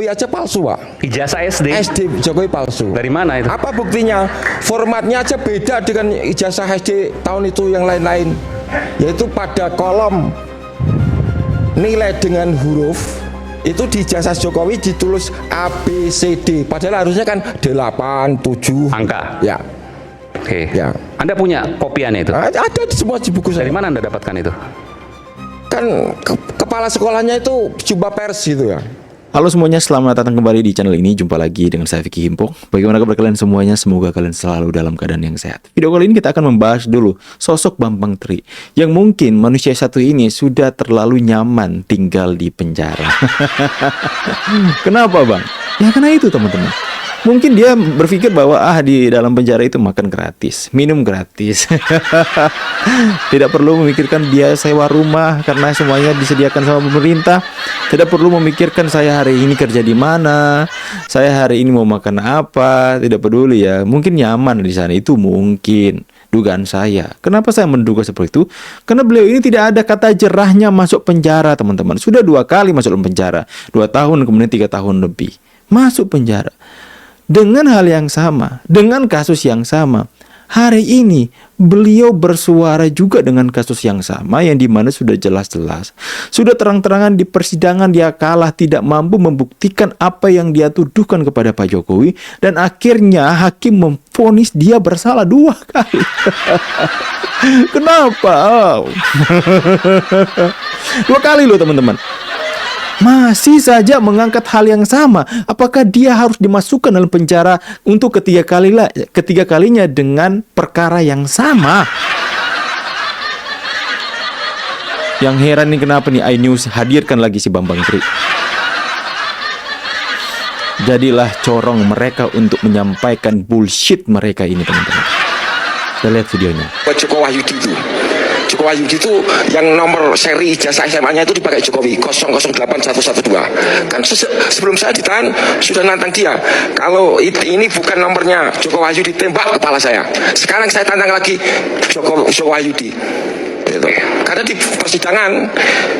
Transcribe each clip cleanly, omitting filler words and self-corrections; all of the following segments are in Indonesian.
aja palsu, Pak. Ijazah SD? SD Jokowi palsu. Dari mana itu? Apa buktinya? Formatnya aja beda dengan ijazah SD tahun itu yang lain-lain. Yaitu pada kolom nilai dengan huruf itu di ijazah Jokowi ditulis A, B, C, D. Padahal harusnya kan 8, 7 angka. Ya. Oke. Ya. Anda punya kopiannya itu? Ada di semua di buku saya. Dari mana Anda dapatkan itu? Kan kepala sekolahnya itu jumpa pers gitu ya. Halo semuanya, selamat datang kembali di channel ini. Jumpa lagi dengan saya Vicky Himpong. Bagaimana kabar kalian semuanya? Semoga kalian selalu dalam keadaan yang sehat. Video kali ini kita akan membahas dulu sosok Bambang Tri, yang mungkin manusia satu ini sudah terlalu nyaman tinggal di penjara. Kenapa Bang? Ya karena itu teman-teman. Mungkin dia berpikir bahwa di dalam penjara itu makan gratis, minum gratis. Tidak perlu memikirkan biaya sewa rumah karena semuanya disediakan sama pemerintah. Tidak perlu memikirkan saya hari ini kerja di mana, saya hari ini mau makan apa, tidak peduli ya. Mungkin nyaman di sana, itu mungkin dugaan saya. Kenapa saya menduga seperti itu? Karena beliau ini tidak ada kata jerahnya masuk penjara, teman-teman. Sudah 2 kali masuk penjara, 2 tahun kemudian 3 tahun lebih masuk penjara. Dengan hal yang sama, dengan kasus yang sama, hari ini beliau bersuara juga dengan kasus yang sama, yang dimana sudah jelas-jelas, sudah terang-terangan di persidangan dia kalah, tidak mampu membuktikan apa yang dia tuduhkan kepada Pak Jokowi, dan akhirnya hakim memvonis dia bersalah 2 kali. Kenapa? 2 kali loh teman-teman. Masih saja mengangkat hal yang sama. Apakah dia harus dimasukkan dalam penjara untuk ketiga kalinya dengan perkara yang sama? Yang heran nih, kenapa nih iNews hadirkan lagi si Bambang Tri? Jadilah corong mereka untuk menyampaikan bullshit mereka ini, teman-teman. Kita lihat videonya. Joko Wahyudi itu. Joko Wahyudi itu yang nomor seri ijazah SMA-nya itu dipakai Jokowi 008112. Kan sebelum saya ditahan sudah nantang dia. Kalau ini bukan nomornya Joko Wahyudi, tembak kepala saya. Sekarang saya tantang lagi Joko Wahyudi. Gitu. Karena di persidangan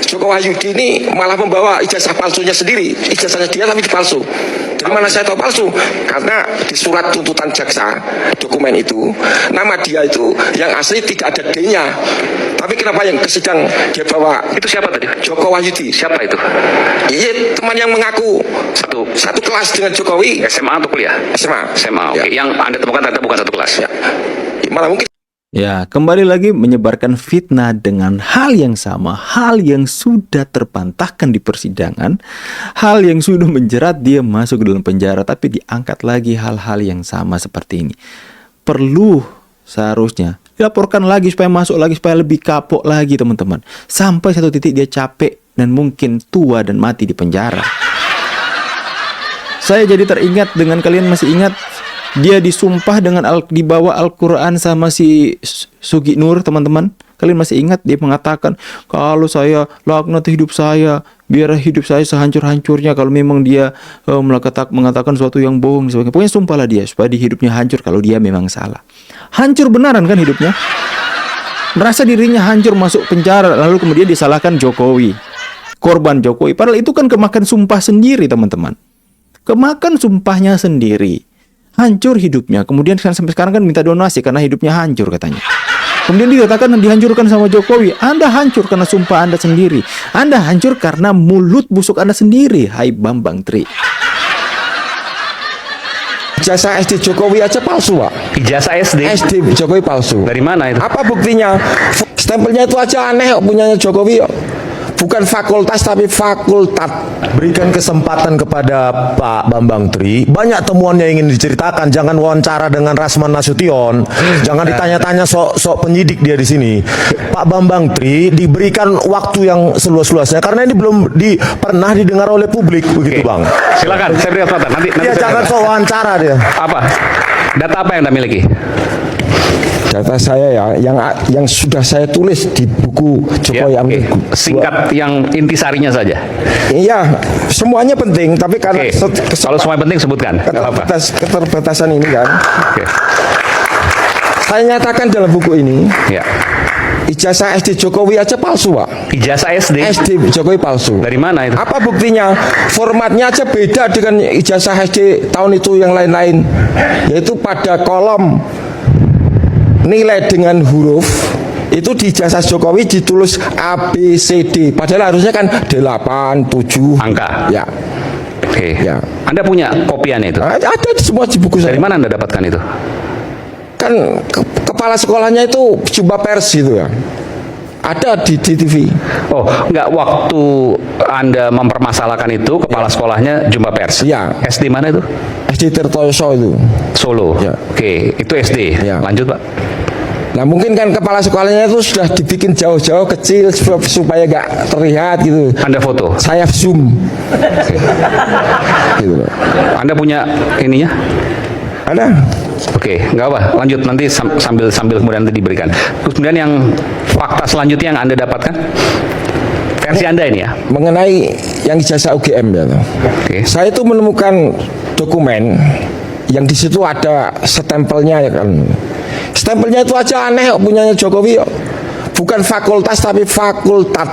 Joko Wahyudi ini malah membawa ijazah palsunya sendiri, ijazahnya dia tapi palsu. Dari mana saya tahu palsu? Karena di surat tuntutan jaksa dokumen itu nama dia itu yang asli tidak ada D-nya. Tapi kenapa yang ke sidang dia bawa? Itu siapa tadi? Joko Wahyudi. Siapa itu? Iya, teman yang mengaku satu kelas dengan Jokowi. SMA atau kuliah? SMA. SMA. Oke. Ya. Yang Anda temukan ternyata bukan satu kelas. Ya. Malah mungkin. Ya, kembali lagi menyebarkan fitnah dengan hal yang sama, hal yang sudah terpantahkan di persidangan, hal yang sudah menjerat dia masuk ke dalam penjara, tapi diangkat lagi hal-hal yang sama seperti ini. Perlu seharusnya dilaporkan lagi supaya masuk lagi, supaya lebih kapok lagi teman-teman. Sampai satu titik dia capek dan mungkin tua dan mati di penjara. Saya jadi teringat dengan, kalian masih ingat, dia disumpah dengan dibawa Al-Quran sama si Sugi Nur, teman-teman. Kalian masih ingat dia mengatakan, kalau saya laknat hidup saya, biar hidup saya sehancur-hancurnya kalau memang dia mengatakan sesuatu yang bohong. Pokoknya sumpahlah dia supaya di hidupnya hancur kalau dia memang salah. Hancur benaran kan hidupnya. Merasa dirinya hancur masuk penjara, lalu kemudian disalahkan Jokowi, korban Jokowi. Padahal itu kan kemakan sumpah sendiri, teman-teman. Kemakan sumpahnya sendiri. Hancur hidupnya. Kemudian sampai sekarang kan minta donasi karena hidupnya hancur katanya. Kemudian dikatakan dihancurkan sama Jokowi. Anda hancur karena sumpah Anda sendiri. Anda hancur karena mulut busuk Anda sendiri. Hai Bambang Tri. Ijazah SD Jokowi aja palsu, Pak. Ijazah SD? SD Jokowi palsu. Dari mana itu? Apa buktinya? Stempelnya itu aja aneh, punyanya Jokowi. Bukan fakultas tapi fakultat. Berikan kesempatan kepada Pak Bambang Tri. Banyak temuan yang ingin diceritakan. Jangan wawancara dengan Rasman Nasution. Jangan ditanya-tanya sok penyidik dia di sini. Pak Bambang Tri diberikan waktu yang seluas-luasnya karena ini belum pernah didengar oleh publik, begitu Bang. Silakan, saya beri kesempatan. Nanti Dia jangan sok wawancara dia. Apa? Data apa yang Anda miliki? Data saya ya, yang sudah saya tulis di buku Jokowi Ya, singkat yang intisarinya saja. Iya, semuanya penting, tapi karena Kalau semuanya penting sebutkan. Nggak apa-apa. keterbatasan ini kan. Oke. Saya nyatakan dalam buku ini, Ya. ijazah SD Jokowi aja palsu, Pak. Ijazah SD. SD Jokowi palsu. Dari mana itu? Apa buktinya? Formatnya aja beda dengan ijazah SD tahun itu yang lain-lain. Yaitu pada kolom nilai dengan huruf itu di ijazah Jokowi ditulis A, B, C, D. Padahal harusnya kan 8, 7. Angka. Ya. Oke. Ya. Anda punya kopiannya itu? Ada di semua di buku Dari saya. mana Anda dapatkan itu? Kan kepala sekolahnya itu jumpa pers gitu ya. Ada di TV. Oh, enggak, waktu Anda mempermasalahkan itu, kepala sekolahnya jumpa pers. Iya. SD mana itu? SD Tirtoyoso itu. Solo. Ya. Oke, itu SD. Ya. Lanjut, Pak. Nah mungkin kan kepala sekolahnya itu sudah dibikin jauh-jauh kecil supaya nggak terlihat gitu. Anda foto. Saya zoom. Gitu loh. Anda punya ininya? Ada. Oke, nggak apa. Lanjut nanti sambil kemudian nanti diberikan. Terus kemudian yang fakta selanjutnya yang Anda dapatkan versi Anda ini ya. Mengenai yang ijazah UGM ya. Oke. Saya itu menemukan dokumen yang di situ ada stempelnya ya kan. Stempelnya itu aja aneh punyanya Jokowi. Bukan fakultas tapi fakultat.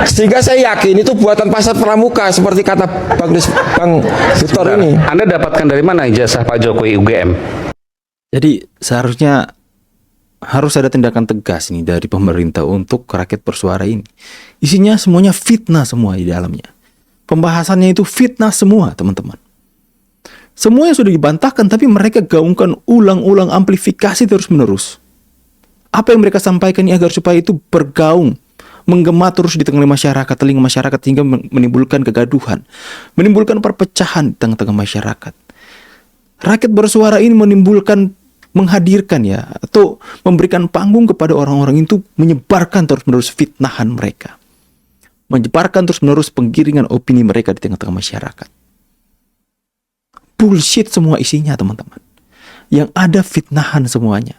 Sehingga saya yakin itu buatan pasar pramuka seperti kata Bang Victor ini. Anda dapatkan dari mana ijazah Pak Jokowi UGM? Jadi seharusnya harus ada tindakan tegas nih dari pemerintah untuk rakyat bersuara ini. Isinya semuanya fitnah semua di dalamnya. Pembahasannya itu fitnah semua, teman-teman. Semuanya sudah dibantahkan, tapi mereka gaungkan ulang-ulang, amplifikasi terus-menerus. Apa yang mereka sampaikan ini agar supaya itu bergaung, menggema terus di tengah masyarakat, telinga masyarakat, sehingga menimbulkan kegaduhan, menimbulkan perpecahan di tengah-tengah masyarakat. Rakyat bersuara ini menghadirkan ya, atau memberikan panggung kepada orang-orang itu menyebarkan terus-menerus fitnahan mereka. Menyebarkan terus-menerus penggiringan opini mereka di tengah-tengah masyarakat. Bullshit semua isinya, teman-teman. Yang ada fitnahan semuanya.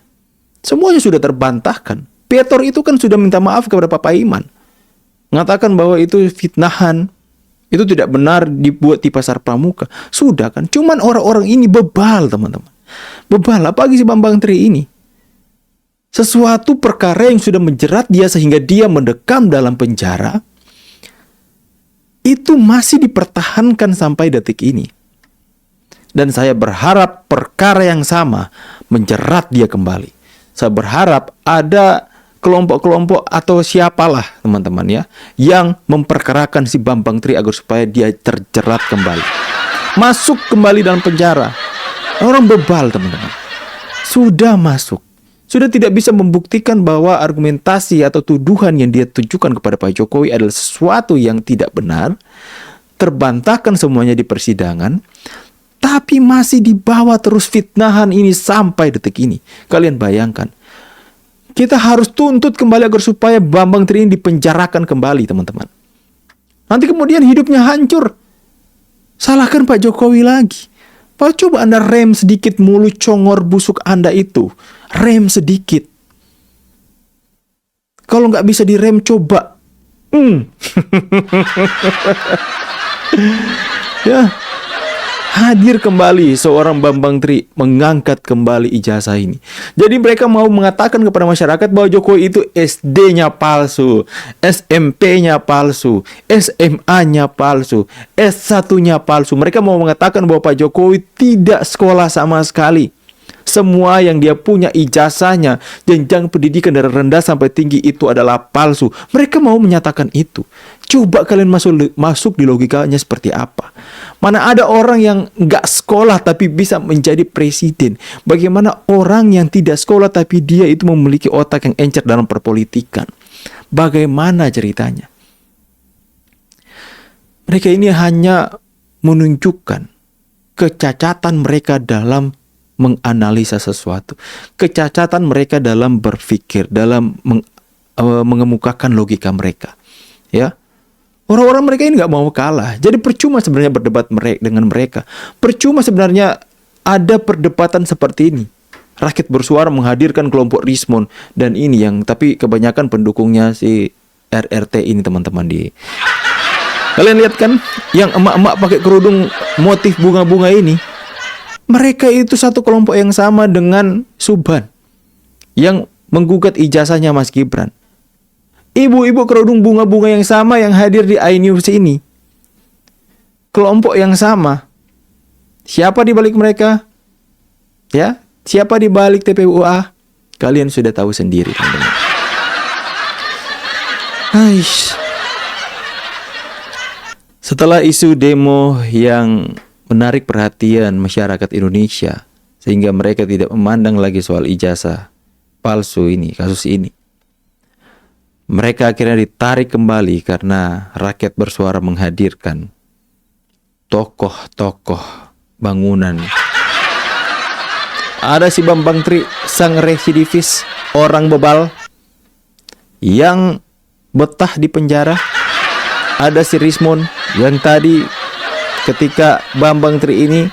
Semuanya sudah terbantahkan. Petor itu kan sudah minta maaf kepada Pak Iman. Mengatakan bahwa itu fitnahan. Itu tidak benar dibuat di pasar pramuka. Sudah kan. Cuman orang-orang ini bebal, teman-teman. Bebal. Apalagi si Bambang Tri ini. Sesuatu perkara yang sudah menjerat dia sehingga dia mendekam dalam penjara. Itu masih dipertahankan sampai detik ini. Dan saya berharap perkara yang sama menjerat dia kembali. Saya berharap ada kelompok-kelompok atau siapalah teman-teman ya yang memperkarakan si Bambang Tri agar supaya dia terjerat kembali. Masuk kembali dalam penjara. Orang bebal, teman-teman. Sudah masuk. Sudah tidak bisa membuktikan bahwa argumentasi atau tuduhan yang dia tujukan kepada Pak Jokowi adalah sesuatu yang tidak benar. Terbantahkan semuanya di persidangan. Tapi masih dibawa terus fitnahan ini sampai detik ini. Kalian bayangkan. Kita harus tuntut kembali agar supaya Bambang Tri ini dipenjarakan kembali, teman-teman. Nanti kemudian hidupnya hancur. Salahkan Pak Jokowi lagi. Pak, coba Anda rem sedikit mulut congor busuk Anda itu. Rem sedikit. Kalau nggak bisa direm, coba. Ya. Hadir kembali seorang Bambang Tri mengangkat kembali ijazah ini. Jadi mereka mau mengatakan kepada masyarakat bahwa Jokowi itu SD-nya palsu, SMP-nya palsu, SMA-nya palsu, S1-nya palsu. Mereka mau mengatakan bahwa Pak Jokowi tidak sekolah sama sekali. Semua yang dia punya ijazahnya, jenjang pendidikan dari rendah sampai tinggi itu adalah palsu. Mereka mau menyatakan itu. Coba kalian masuk di logikanya seperti apa. Mana ada orang yang nggak sekolah tapi bisa menjadi presiden. Bagaimana orang yang tidak sekolah tapi dia itu memiliki otak yang encer dalam perpolitikan. Bagaimana ceritanya? Mereka ini hanya menunjukkan kecacatan mereka dalam menganalisa sesuatu. Kecacatan mereka dalam berpikir, dalam mengemukakan logika mereka. Ya. Orang-orang mereka ini nggak mau kalah. Jadi percuma sebenarnya berdebat dengan mereka. Percuma sebenarnya ada perdebatan seperti ini. Rakyat bersuara menghadirkan kelompok Rismon dan ini yang tapi kebanyakan pendukungnya si RRT ini, teman-teman di. Kalian lihat kan yang emak-emak pakai kerudung motif bunga-bunga ini. Mereka itu satu kelompok yang sama dengan Subhan yang menggugat ijazahnya Mas Gibran. Ibu-ibu kerudung bunga-bunga yang sama yang hadir di iNews ini. Kelompok yang sama. Siapa di balik mereka? Ya, siapa di balik TPUA? Kalian sudah tahu sendiri, teman-teman. Aish. Setelah isu demo yang menarik perhatian masyarakat Indonesia sehingga mereka tidak memandang lagi soal ijazah palsu ini, kasus ini, mereka akhirnya ditarik kembali karena rakyat bersuara menghadirkan tokoh-tokoh bangunan. Ada si Bambang Tri, sang residivis, orang bebal yang betah di penjara. Ada si Rismon yang tadi ketika Bambang Tri ini,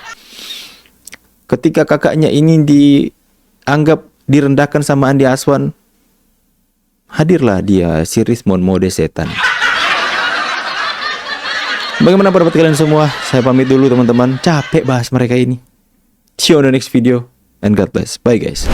ketika kakaknya ini dianggap direndahkan sama Andi Aswan, hadirlah dia, si Rismon mode setan. Bagaimana pendapat kalian semua? Saya pamit dulu teman-teman, capek bahas mereka ini. See you on the next video and God bless. Bye guys.